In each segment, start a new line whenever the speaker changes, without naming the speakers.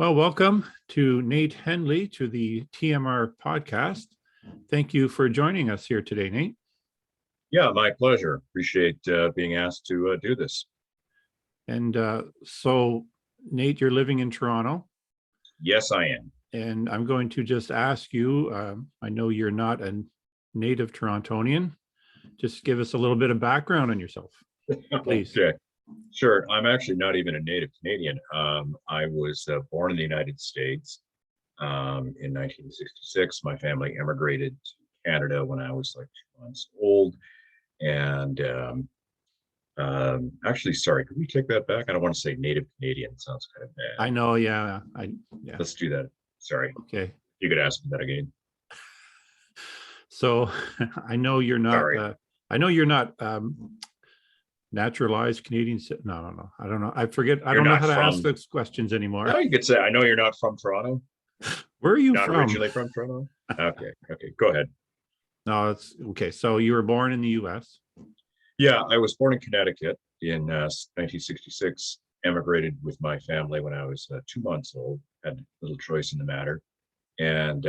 Well, welcome to Nate Hendley to the TMR podcast. Thank you for joining us here today, Nate.
Yeah, my pleasure. Appreciate being asked to do this.
And so, Nate, you're living in Toronto.
Yes, I am.
And I'm going to just ask you, I know you're not a native Torontonian. Just give us a little bit of background on yourself, please.
Okay, sure. I'm actually not even a native Canadian. I was born in the United States in 1966. My family immigrated to Canada when I was like 2 months old. And actually, sorry, could we take that back? I don't want to say native Canadian. It sounds kind of bad.
I know, yeah.
Let's do that. Sorry.
Okay.
You could ask me that again.
So I know you're not.
Sorry.
I know you're not naturalized Canadian. No. I don't know. I forget. I don't know how to ask those questions anymore.
No, you could say, I know you're not from Toronto.
Where are you
not
from?
Originally from Toronto. Okay. Go ahead.
No, it's okay. So you were born in the U.S.
Yeah, I was born in Connecticut in 1966. Emigrated with my family when I was 2 months old. Had little choice in the matter, and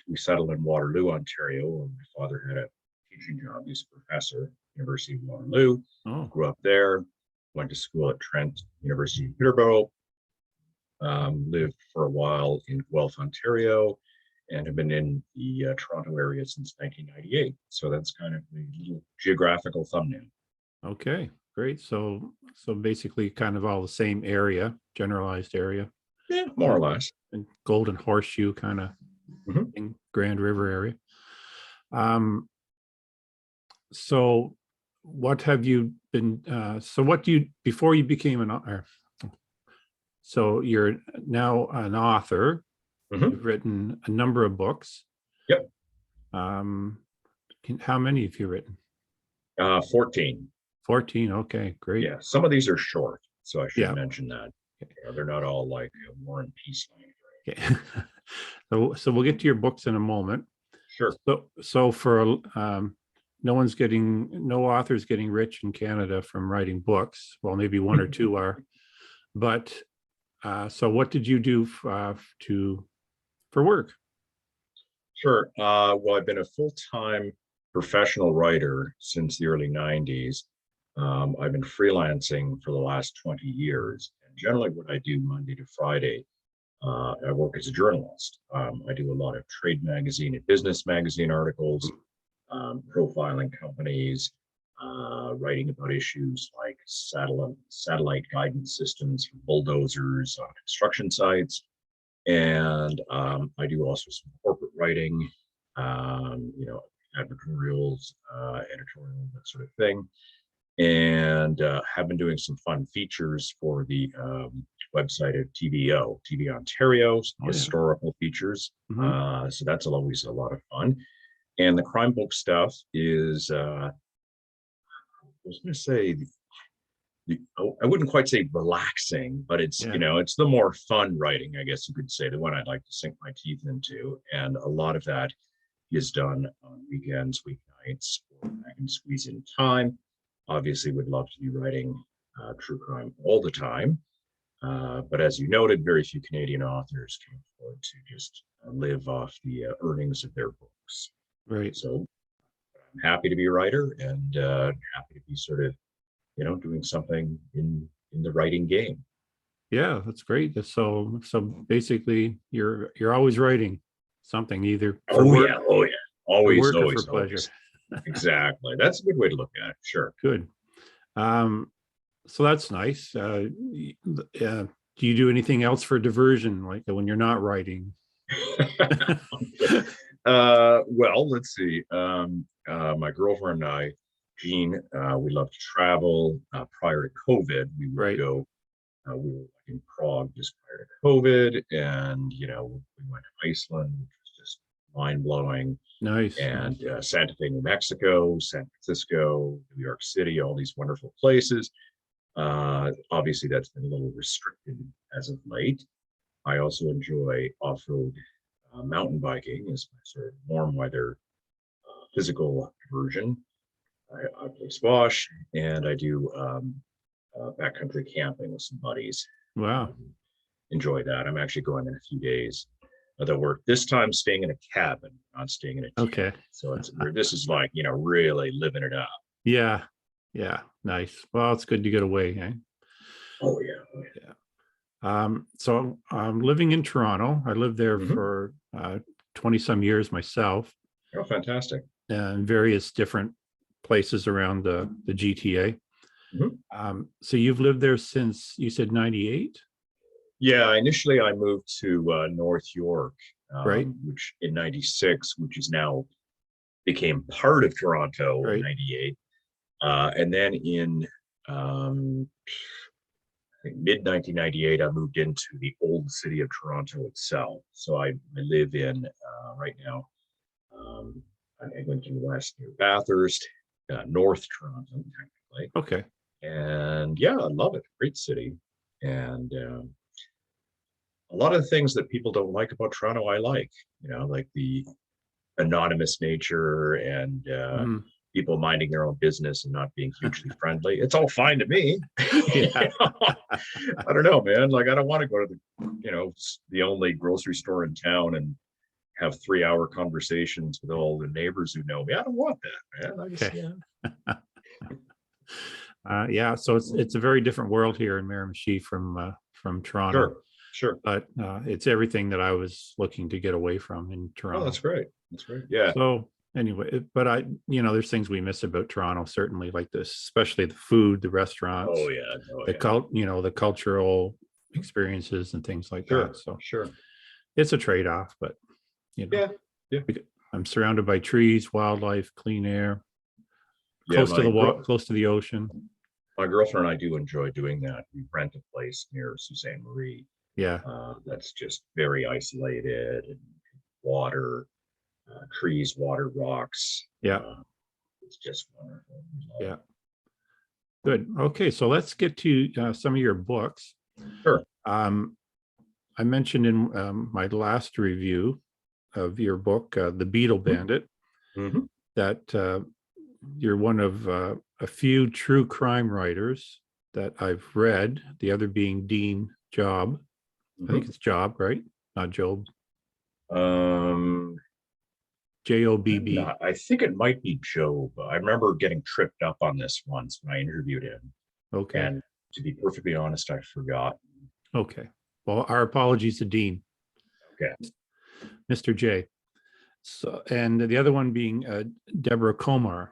we settled in Waterloo, Ontario. And my father had a teaching job. He was a professor, University of Waterloo.
Oh.
Grew up there. Went to school at Trent University in Peterborough. Lived for a while in Guelph, Ontario, and have been in the Toronto area since 1998. So that's kind of the little geographical thumbnail.
Okay, great. So basically kind of all the same area, generalized area.
Yeah, more or less.
And Golden Horseshoe kind of in Grand River area. So what have you been, before you became so you're now an author. You've written a number of books.
Yep.
How many have you written?
14.
14. Okay, great.
Yeah, some of these are short, so I should mention that. They're not all like War and Peace length.
Okay. So we'll get to your books in a moment.
Sure.
So for no author's getting rich in Canada from writing books. Well, maybe one or two are, but so what did you do for work?
Sure. Well, I've been a full-time professional writer since the early 90s. I've been freelancing for the last 20 years. And generally what I do Monday to Friday, I work as a journalist. I do a lot of trade magazine and business magazine articles, profiling companies, writing about issues like satellite guidance systems for bulldozers on construction sites. And I do also some corporate writing, advertorials, editorial, that sort of thing. And have been doing some fun features for the website of TV Ontario, historical features. So that's always a lot of fun. And the crime book stuff is, I was going to say, I wouldn't quite say relaxing, but it's, it's the more fun writing, I guess you could say, the one I'd like to sink my teeth into. And a lot of that is done on weekends, weeknights, or I can squeeze in time. Obviously would love to be writing true crime all the time. But as you noted, very few Canadian authors can afford to just live off the earnings of their books.
Right.
So I'm happy to be a writer and happy to be sort of, doing something in the writing game.
Yeah, that's great. So basically you're always writing something, either for work,
always
for pleasure.
Exactly. That's a good way to look at it. Sure.
Good. So that's nice. Do you do anything else for diversion, like when you're not writing?
Well, let's see. My girlfriend and I, Jean, we love to travel. Prior to COVID, we would go. We were in Prague just prior to COVID, and we went to Iceland, which was just mind blowing.
Nice.
And Santa Fe, New Mexico, San Francisco, New York City, all these wonderful places. Obviously, that's been a little restricted as of late. I also enjoy off-road mountain biking as my sort of warm weather physical diversion. I play squash, and I do backcountry camping with some buddies.
Wow.
enjoy that. I'm actually going in a few days. Although we're this time staying in a cabin, not staying in a tent.
Okay.
So this is like, really living it up.
Yeah. Yeah. Nice. Well, it's good to get away. Eh?
Oh yeah. Oh,
Yeah. So I'm living in Toronto. I lived there
Mhm.
for 20 some years myself,
Oh, fantastic.
in various different places around the GTA.
Mhm.
So you've lived there since you said 98,
Yeah, initially I moved to North York,
right?
which in '96, which is now became part of Toronto in
Right.
'98. And then in I think mid 1998, I moved into the old city of Toronto itself. So I live in right now on Eglinton West near Bathurst, North Toronto, technically.
Okay.
And yeah, I love it. Great city. And a lot of the things that people don't like about Toronto, I like, like the anonymous nature and
Mhm.
people minding their own business and not being hugely friendly. It's all fine to me.
Yeah.
I don't know, man. Like I don't want to go to the only grocery store in town and have 3-hour conversations with all the neighbors who know me. I don't want that, man. I just
Okay. Yeah. So it's a very different world here in Miramichi from Toronto,
sure, sure.
but it's everything that I was looking to get away from in
Oh, that's
Toronto.
great. That's great. Yeah.
So anyway, but there's things we miss about Toronto, certainly like this, especially the food, the restaurants,
Oh yeah. Oh
the
yeah.
the cultural experiences and things like that.
Sure.
So
Sure.
it's a trade-off, but you know,
Yeah. Yeah.
I'm surrounded by trees, wildlife, clean air,
Yeah.
close to the ocean.
My girlfriend and I do enjoy doing that. We rent a place near Sault Marie.
Yeah.
That's just very isolated and water, trees, water, rocks.
Yeah.
It's just wonderful.
Yeah. Good. Okay. So let's get to some of your books.
Sure.
I mentioned in my last review of your book, The Beetle Bandit,
Mm-hmm.
that you're one of a few true crime writers that I've read, the other being Dean Job. I think it's Job, right? Not Job. Jobb.
I think it might be Job. I remember getting tripped up on this once when I interviewed him.
Okay.
And to be perfectly honest, I forgot.
Okay. Well, our apologies to Dean.
Okay.
Mr. J. So, and the other one being Deborah Komar,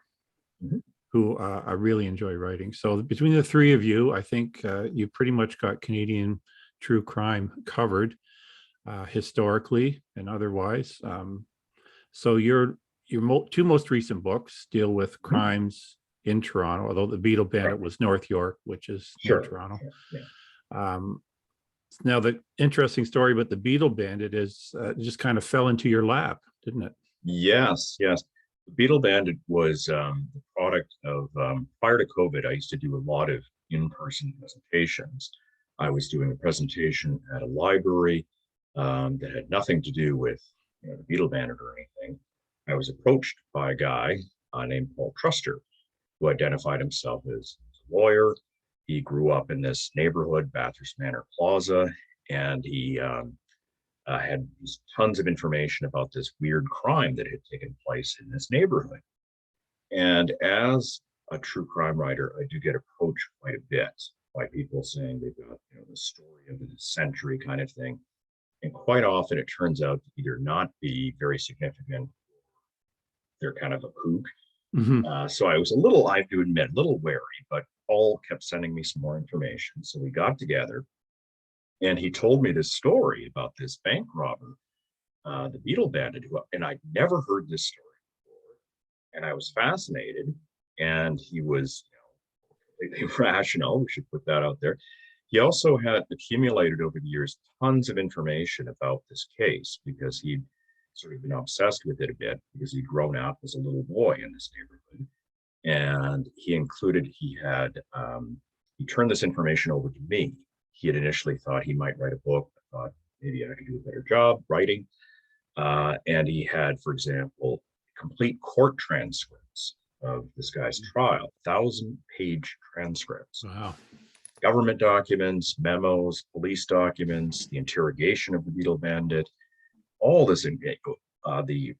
Mhm.
who I really enjoy writing. So between the three of you, I think you pretty much got Canadian true crime covered, historically and otherwise. So your two most recent books deal with crimes in Toronto, although The Beetle Bandit
Right.
was North York, which is near
Sure.
Toronto.
Yeah.
Now, the interesting story about The Beetle Bandit is it just kind of fell into your lap, didn't it?
Yes. Yes. The Beetle Bandit was the product of prior to COVID. I used to do a lot of in-person presentations. I was doing a presentation at a library that had nothing to do with the Beetle Bandit or anything. I was approached by a guy named Paul Truster, who identified himself as a lawyer. He grew up in this neighborhood, Bathurst Manor Plaza, and he had tons of information about this weird crime that had taken place in this neighborhood. And as a true crime writer, I do get approached quite a bit by people saying they've got the story of the century kind of thing. And quite often it turns out to either not be very significant, they're kind of a kook. So I was I have to admit, a little wary, but Paul kept sending me some more information. So we got together and he told me this story about this bank robber, the Beetle Bandit, and I'd never heard this story before. And I was fascinated. And he was completely rational. We should put that out there. He also had accumulated over the years tons of information about this case because he'd sort of been obsessed with it a bit because he'd grown up as a little boy in this neighborhood. And he turned this information over to me. He had initially thought he might write a book. I thought maybe I could do a better job writing. And he had, for example, complete court transcripts of this guy's trial, 1,000-page transcripts.
Wow.
government documents, memos, police documents, the interrogation of the Beetle Bandit, all this, the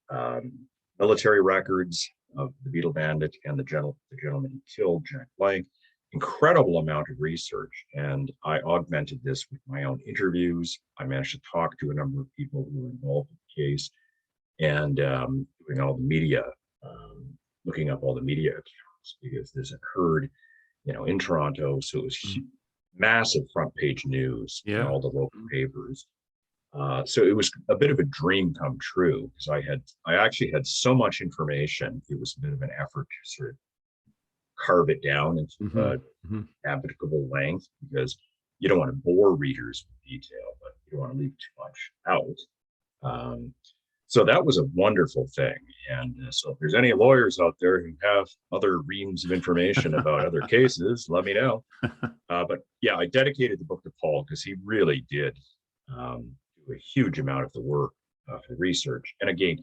military records of the Beetle Bandit and the gentleman who killed Jack Blank. Incredible amount of research, and I augmented this with my own interviews. I managed to talk to a number of people who were involved in the case, and doing all the media, looking up all the media accounts, because this occurred, in Toronto, so it was massive front page news in all the local papers. So it was a bit of a dream come true, because I actually had so much information. It was a bit of an effort to sort of carve it down into applicable length, because you don't want to bore readers with detail, but you don't want to leave too much out. So that was a wonderful thing. And so if there's any lawyers out there who have other reams of information about other cases, let me know. But yeah, I dedicated the book to Paul, because he really did do a huge amount of the work for the research. And again,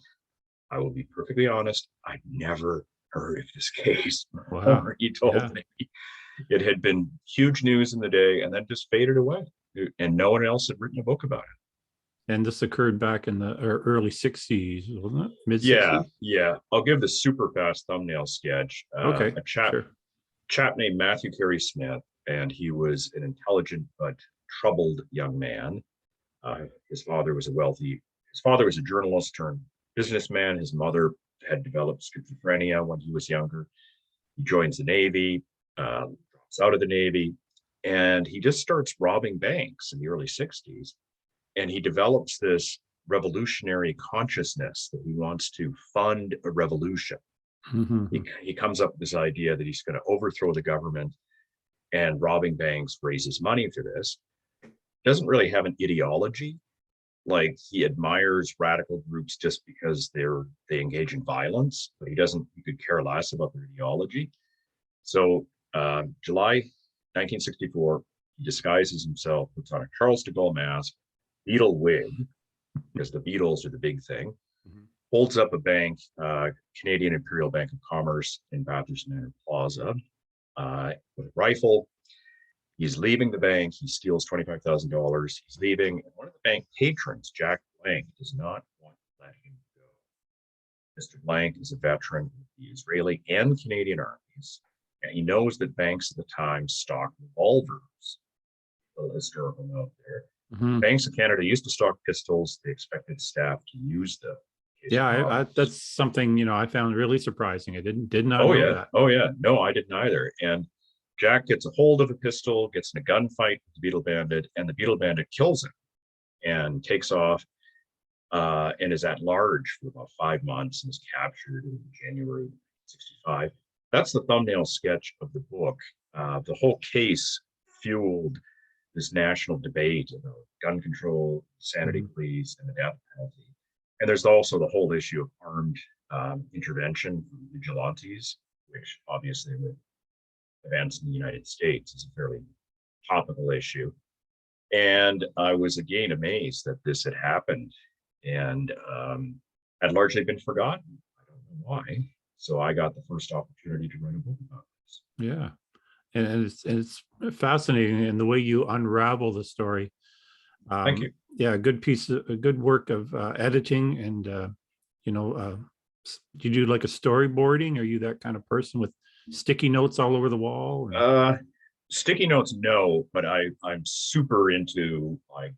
I will be perfectly honest, I'd never heard of this case before he told me. It had been huge news in the day and then just faded away, and no one else had written a book about it.
And this occurred back in the early 60s, wasn't it? Mid 60s?
Yeah. I'll give the super fast thumbnail sketch.
Okay,
A chap named Matthew Carey Smith, and he was an intelligent but troubled young man. His father was a journalist turned businessman. His mother had developed schizophrenia when he was younger. He joins the Navy, drops out of the Navy, and he just starts robbing banks in the early 60s. And he develops this revolutionary consciousness that he wants to fund a revolution. He comes up with this idea that he's going to overthrow the government, and robbing banks raises money for this. Doesn't really have an ideology. Like, he admires radical groups just because they engage in violence, but he could care less about their ideology. So July 1964, he disguises himself, puts on a Charles de Gaulle mask, Beetle wig, because the Beatles are the big thing, holds up a bank, Canadian Imperial Bank of Commerce in Bathurst Manor Plaza, with a rifle. He's leaving the bank. He steals $25,000. He's leaving. And one of the bank patrons, Jack Blank, does not want to let him go. Mr. Blank is a veteran of the Israeli and Canadian armies, and he knows that banks at the time stock revolvers. A historical note there. Banks of Canada used to stock pistols. They expected staff to use them.
Yeah, that's something, I found really surprising. I did not know that.
Oh yeah, no, I didn't either. And Jack gets a hold of a pistol, gets in a gunfight with the Beetle Bandit, and the Beetle Bandit kills him and takes off, and is at large for about 5 months and is captured in January 1965. That's the thumbnail sketch of the book. The whole case fueled this national debate about gun control, sanity pleas, and the death penalty. And there's also the whole issue of armed intervention from vigilantes, which obviously with events in the United States is a fairly topical issue. And I was again amazed that this had happened and had largely been forgotten. I don't know why. So I got the first opportunity to write a book about this.
Yeah. And it's fascinating in the way you unravel the story.
Thank you.
Yeah, a good work of editing, and do you do like a storyboarding? Are you that kind of person with sticky notes all over the wall?
Sticky notes, no, but I'm super into like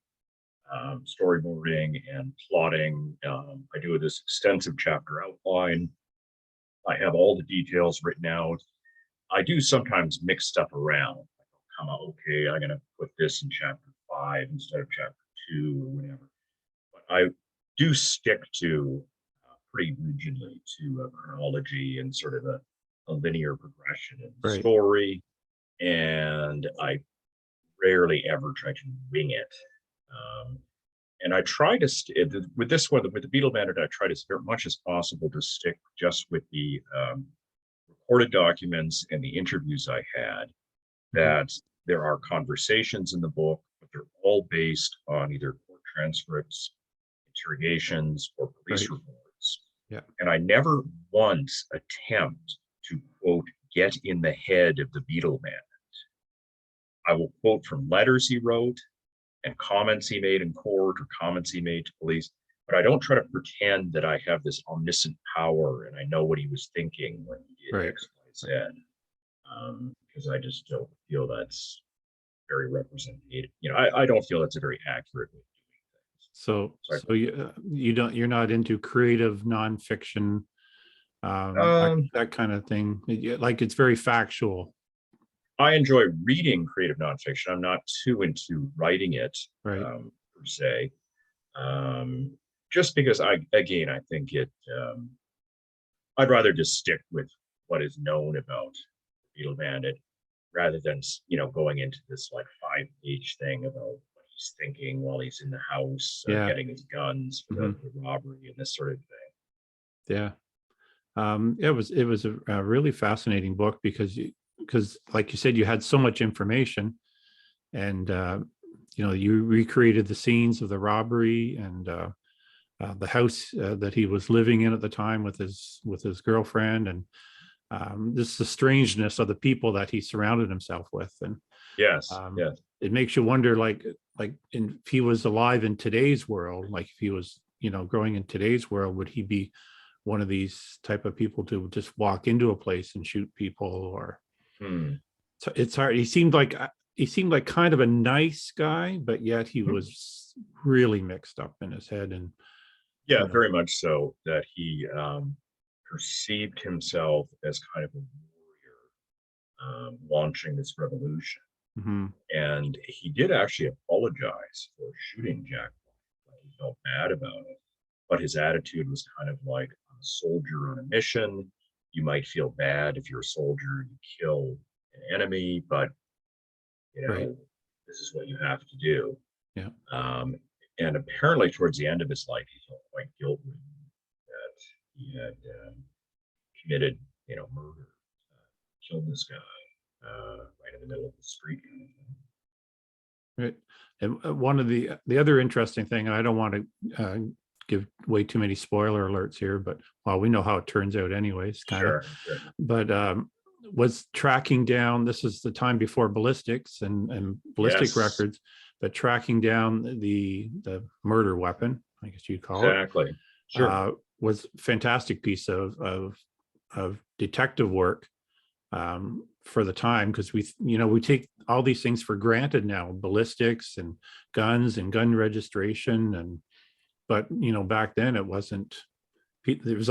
storyboarding and plotting. I do this extensive chapter outline. I have all the details written out. I do sometimes mix stuff around. I'll come out, okay, I'm going to put this in chapter 5 instead of chapter 2 or whatever. But I do stick to pretty rigidly to a chronology and sort of a linear progression in the story. And I rarely ever try to wing it. And I try to, with this one, with the Beetle Bandit, I try to, as much as possible, to stick just with the recorded documents and the interviews I had, that there are conversations in the book, but they're all based on either court transcripts, interrogations, or police reports.
Yeah.
And I never once attempt to, quote, get in the head of the Beetle Bandit. I will quote from letters he wrote and comments he made in court or comments he made to police, but I don't try to pretend that I have this omniscient power and I know what he was thinking when he did
Right.
X, Y, Z. Because I just don't feel that's very representative. I don't feel that's a very accurate way of doing things.
So,
So
you're not into creative nonfiction, that kind of thing. Like it's very factual,
I enjoy reading creative nonfiction. I'm not too into writing it
right?
per se. Just because I think I'd rather just stick with what is known about the Beetle Bandit rather than going into this like 5-page thing about what he's thinking while he's in the house,
Yeah.
getting his guns for
Mhm.
the robbery and this sort of thing.
Yeah. It was a really fascinating book because like you said, you had so much information, and you recreated the scenes of the robbery, and the house that he was living in at the time with his girlfriend, and just the strangeness of the people that he surrounded himself with. And
Yes,
um,
yes.
it makes you wonder, if he was alive in today's world, like if he was growing in today's world, would he be one of these type of people to just walk into a place and shoot people? Or
Hmm.
so it's hard. He seemed like kind of a nice guy, but yet he
Mhm.
was really mixed up in his head. And
Yeah,
you know
very much so. That he perceived himself as kind of a warrior launching this revolution.
mhm,
And he did actually apologize for shooting Jack White. He felt bad about it, but his attitude was kind of like, I'm a soldier on a mission. You might feel bad if you're a soldier, you kill an enemy, but you
right,
know, this is what you have to do.
yeah,
Um, and apparently, towards the end of his life, he felt quite guilty that he had committed, murder, killed this guy right in the middle of the street. Kind of thing.
right. And one of the other interesting thing, and I don't want to give way too many spoiler alerts here, but well, we know how it turns out anyways, kind of.
Sure, sure.
But was tracking down. This is the time before ballistics and ballistic
Yes,
records, but tracking down the murder weapon, I guess you'd call it,
exactly. Sure.
was a fantastic piece of detective work for the time, because we take all these things for granted now, ballistics and guns and gun registration, but back then it was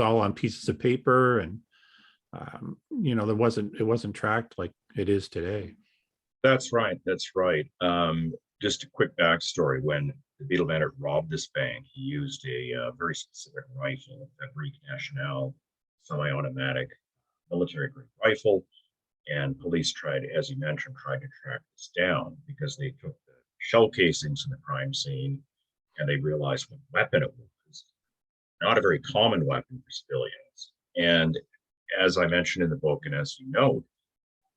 all on pieces of paper, and it wasn't tracked like it is today.
That's right. That's right. Just a quick backstory. When the Beetle Bandit robbed this bank, he used a very specific rifle, a Fabrique Nationale semi-automatic military-grade rifle. And police as you mentioned, tried to track this down because they took the shell casings in the crime scene and they realized what weapon it was. Not a very common weapon for civilians. And as I mentioned in the book, and as you know,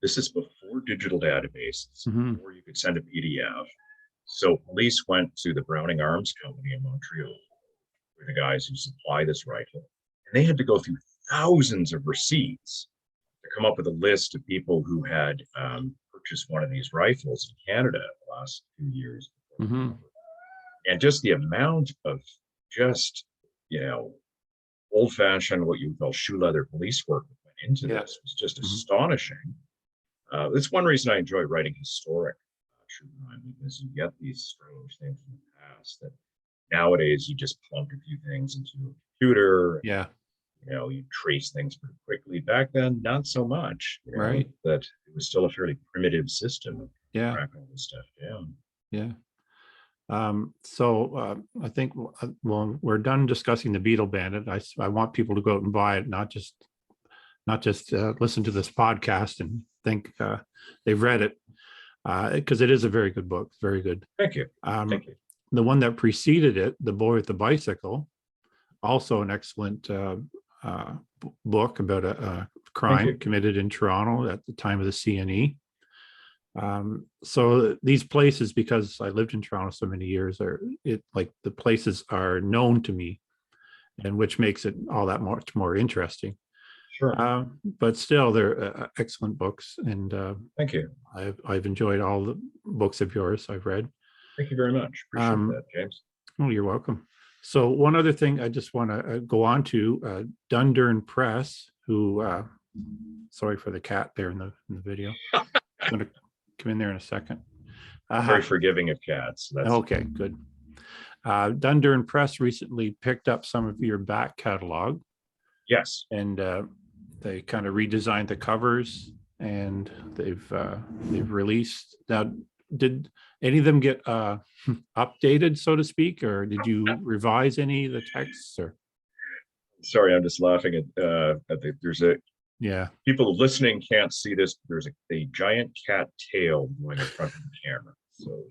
this is before digital databases,
Mhm.
before you could send a PDF. So police went to the Browning Arms Company in Montreal, who are the guys who supply this rifle, and they had to go through thousands of receipts to come up with a list of people who had purchased one of these rifles in Canada in the last few years.
Mhm.
And just the amount of just, you know, old fashioned, what you would call shoe leather police work that went into
Yeah.
this was just
Mhm.
astonishing. It's one reason I enjoy writing historic true crime, because you get these strange things from the past that nowadays you just plunk a few things into a computer.
Yeah.
You trace things pretty quickly. Back then, not so much.
Right.
That it was still a fairly primitive system of
Yeah.
tracking this stuff down.
Yeah. So I think well, we're done discussing the Beetle Bandit. I want people to go out and buy it, not just listen to this podcast and think they've read it, because it is a very good book, very good.
Thank you.
Um,
Thank you.
the one that preceded it, The Boy with the Bicycle, also an excellent book about a
Thank you.
crime committed in Toronto at the time of the CNE. So these places, because I lived in Toronto so many years, the places are known to me, and which makes it all that much more interesting. But still, they're excellent books, and
Thank you.
I've enjoyed all the books of yours I've read.
Thank you very much. Appreciate
Um,
that, James.
Oh, you're welcome. So one other thing I just want to go on to, Dundurn Press, who, sorry for the cat there in the video. I'm going to come in there in a second.
I'm very forgiving of cats. That's
Okay, good. Dundurn Press recently picked up some of your back catalog,
yes.
and they kind of redesigned the covers, and they've released. Now, did any of them get updated, so to speak, or did you revise any of the texts? Or
Sorry, I'm just laughing at there's a people listening can't see this. There's a giant cat tail going in front of the camera. So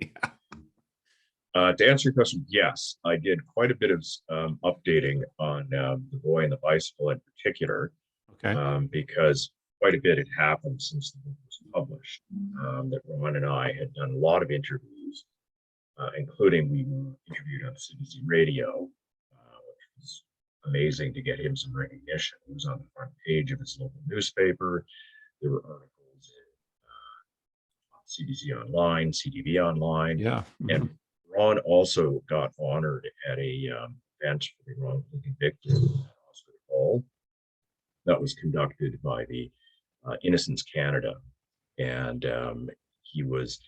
to answer your question, yes, I did quite a bit of updating on The Boy and the Bicycle in particular, because quite a bit had happened since the book was published. That Ron and I had done a lot of interviews, including we were interviewed on CBC Radio, which was amazing to get him some recognition. He was on the front page of his local newspaper. There were articles in CBC Online, CTV Online, and Ron also got honored at a event for the wrongfully convicted at Osgoode Hall that was conducted by the Innocence Canada, and he was,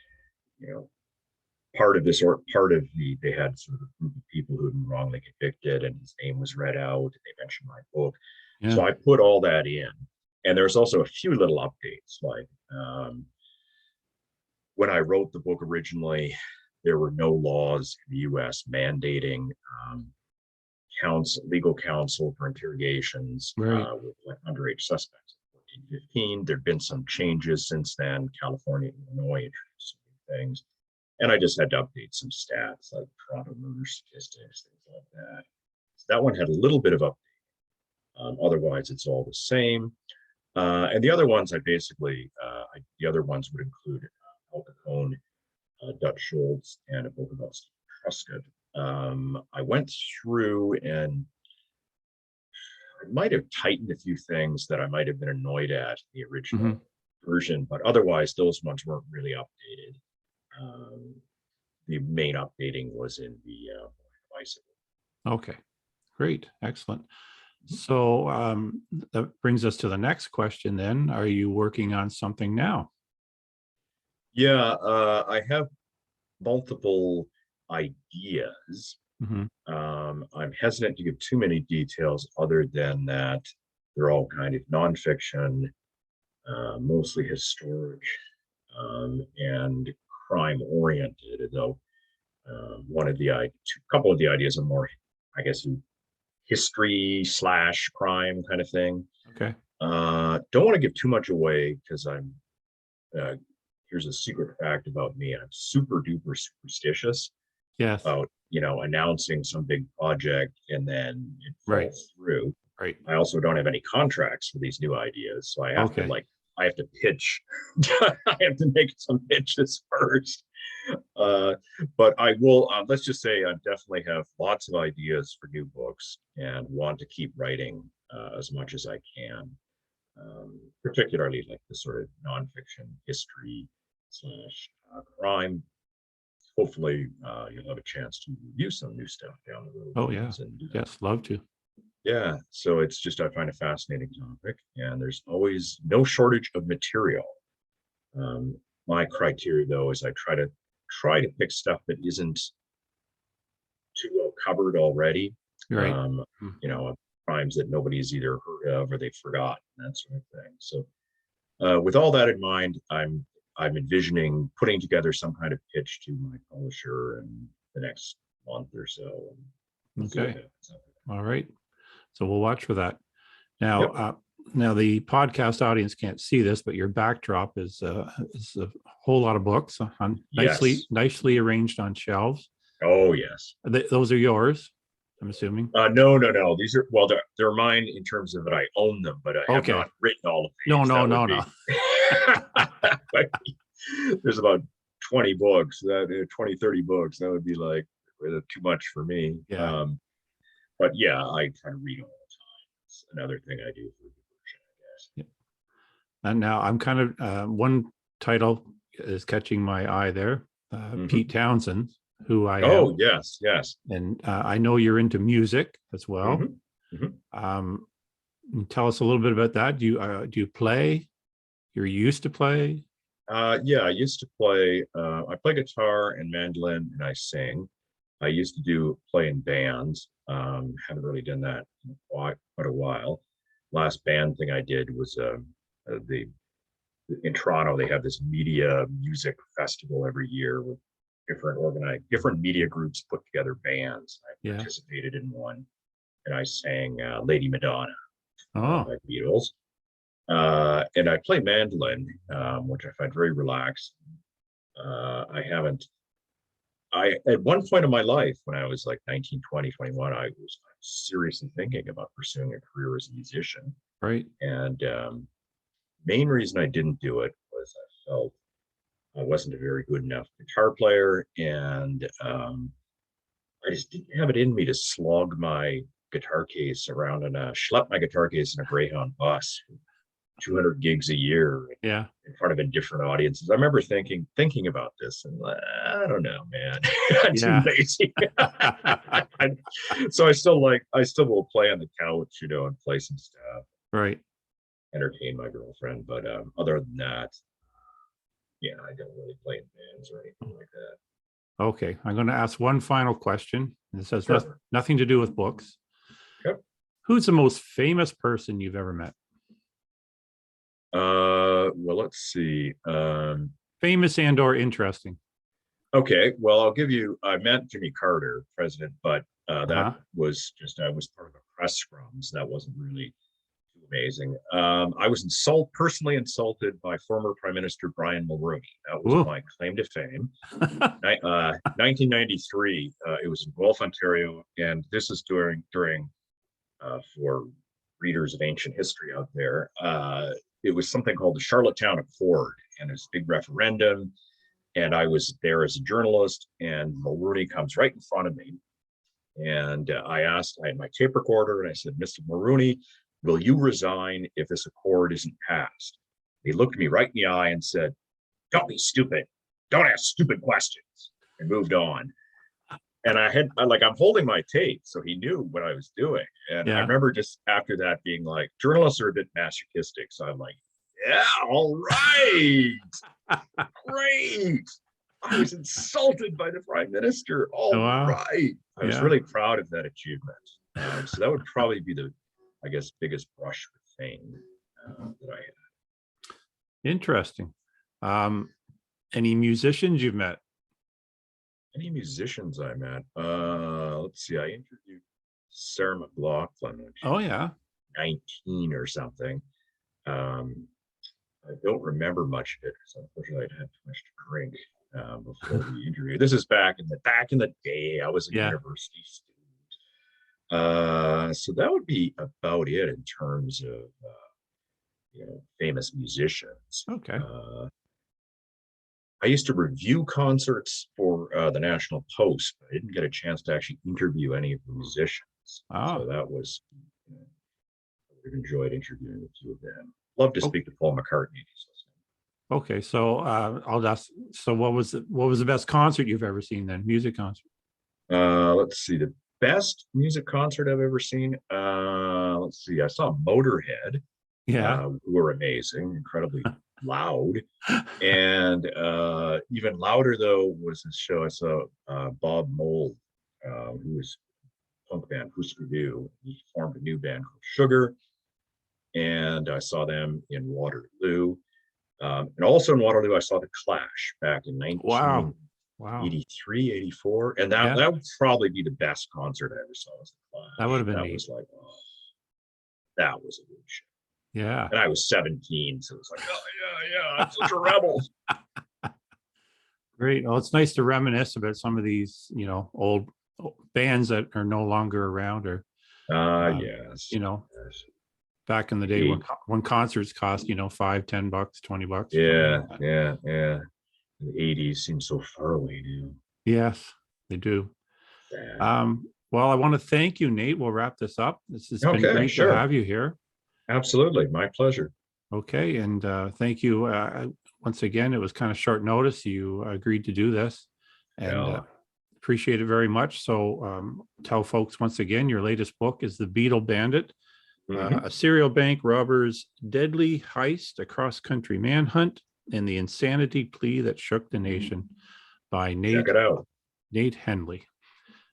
part of this, or part of they had sort of a group of people who had been wrongly convicted, and his name was read out, and they mentioned my book. So I put all that in, and there's also a few little updates, like when I wrote the book originally, there were no laws in the U.S. mandating legal counsel for interrogations with underage suspects. 2015, there'd been some changes since then. California and Illinois introduced some things, and I just had to update some stats like Toronto murder statistics, things like that. So that one had a little bit of update. Otherwise, it's all the same. And the other ones, the other ones would include Al Capone, Dutch Schultz, and a book about Steve Truscott. I went through and I might have tightened a few things that I might have been annoyed at the original version, but otherwise those ones weren't really updated. The main updating was in the bicycle.
Okay, great, excellent. So that brings us to the next question then. Are you working on something now?
Yeah, I have multiple ideas. I'm hesitant to give too many details other than that they're all kind of nonfiction, mostly historic, and crime oriented, though a couple of the ideas are more, I guess, history / crime kind of thing.
Okay.
Don't want to give too much away because here's a secret fact about me. I'm super duper superstitious.
Yes.
About announcing some big project and then it falls through.
Right.
I also don't have any contracts for these new ideas, so I have to pitch. I have to make some pitches first. But I will. Let's just say I definitely have lots of ideas for new books and want to keep writing as much as I can. Particularly like the sort of nonfiction history / crime. Hopefully you'll have a chance to review some new stuff down the road.
Oh yeah, yes, love to.
Yeah, so it's just, I find a fascinating topic, and there's always no shortage of material. My criteria though is I try to pick stuff that isn't too well covered already.
Right.
Crimes that nobody's either heard of or they've forgotten, that sort of thing. So with all that in mind, I'm envisioning putting together some kind of pitch to my publisher in the next month or so.
Okay. All right. So we'll watch for that. Now, now the podcast audience can't see this, but your backdrop is a whole lot of books on nicely arranged on shelves.
Oh yes.
Those are yours, I'm assuming.
No. These are, well, they're mine in terms of that I own them, but I have not written all of these.
No.
There's about 20 books, 20, 30 books. That would be like too much for me.
Yeah.
But yeah, I kind of read all the time. It's another thing I do for diversion, I
And now I'm kind of one title is catching my eye there. Pete Townsend, who I
Oh,
am,
yes, yes.
and I know you're into music as well.
Mhm, mhm.
Tell us a little bit about that. Do you play? You're used to play?
Yeah, I used to play. I play guitar and mandolin, and I sing. I used to play in bands. Haven't really done that in quite a while. Last band thing I did was the in Toronto. They have this media music festival every year with different media groups put together bands. I
Yeah.
participated in one, and I sang Lady Madonna
Oh,
by Beatles. And I play mandolin, which I find very relaxed. I haven't, at one point in my life, when I was like 19, 20, 21, I was seriously thinking about pursuing a career as a musician.
right.
And main reason I didn't do it was I felt I wasn't a very good enough guitar player. And I just didn't have it in me to slog my guitar case around and schlep my guitar case in a Greyhound bus 200 gigs a year
Yeah.
in front of a different audiences. I remember thinking about this, and I don't know, man, I'm too
Yeah.
lazy. So I still will play on the couch, and play some stuff,
Right.
entertain my girlfriend. But other than that, yeah, I don't really play in bands or anything like that.
Okay. I'm going to ask one final question. This has
Sure.
nothing to do with books.
Yep.
Who's the most famous person you've ever met?
Well, let's see.
Famous and or interesting.
Okay, well, I met Jimmy Carter, president, but that
Uh-huh.
was just, I was part of a press scrum, so that wasn't really too amazing. I was personally insulted by former Prime Minister Brian Mulroney. That was
Ooh.
my claim to fame. 1993, it was in Guelph, Ontario, and this is during for readers of ancient history out there, it was something called the Charlottetown Accord, and it's a big referendum. And I was there as a journalist, and Mulroney comes right in front of me. And I had my tape recorder, and I said, Mr. Mulroney, will you resign if this accord isn't passed? He looked me right in the eye and said, don't be stupid. Don't ask stupid questions, and moved on. And I'm holding my tape, so he knew what I was doing. And I
Yeah.
remember just after that being like, journalists are a bit masochistic. So I'm like, yeah, all right. Great. I was insulted by the prime minister.
Oh,
All
wow.
right. I was
Yeah.
really proud of that achievement. So that would probably be the, I guess, biggest brush with fame that I had.
Interesting. Any musicians you've met?
Any musicians I met? Let's see. I interviewed Sarah McLachlan when she
Oh,
was
yeah.
19 or something. I don't remember much of it because unfortunately I'd had too much to drink before the interview. This is back in the day. I was a
Yeah.
university student. So that would be about it in terms of famous musicians.
Okay.
I used to review concerts for the National Post, but I didn't get a chance to actually interview any of the musicians.
Ah.
So that was, I would have enjoyed interviewing a few of them. Love to
Oh.
speak to Paul McCartney.
Okay. So I'll ask. So what was the best concert you've ever seen then? Music concert?
Let's see, the best music concert I've ever seen. Let's see, I saw Motorhead,
Yeah.
who were amazing, incredibly loud. And even louder though was this show I saw Bob Mould, who was punk band Husker Du. He formed a new band called Sugar, and I saw them in Waterloo. And also in Waterloo, I saw the Clash back in
Wow.
1983, 84. And that would probably be the best concert I ever saw was the Clash.
That would have been
That
neat.
was like, oh, that was a good show.
Yeah.
And I was 17, so it was like, oh yeah, I'm such a rebel.
Great. Well, it's nice to reminisce about some of these, old bands that are no longer around, or
Yes.
Yes. Back in the day when concerts cost, $5, $10, $20.
Yeah. The 80s seems so far away now.
Yes, they do.
Yeah.
Well, I want to thank you, Nate. We'll wrap this up. This has been great to have you here.
Absolutely. My pleasure.
Okay, and thank you. Once again, it was kind of short notice. You agreed to do this, and
Yeah.
appreciate it very much. So tell folks once again, your latest book is The Beetle Bandit,
Mhm.
a serial bank robber's deadly heist, a cross-country manhunt, and the insanity plea that shook the nation by
Check it out.
Nate Hendley.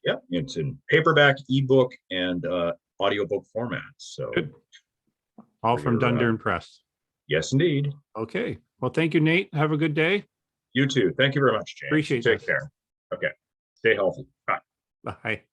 Yep, it's in paperback, ebook, and audiobook format. So
Good. All
for
from
your
Dundurn Press.
yes, indeed.
Okay. Well, thank you, Nate. Have a good day.
You too. Thank you very much, James.
Appreciate
Take
this.
care. Okay. Stay healthy. Bye.
Bye.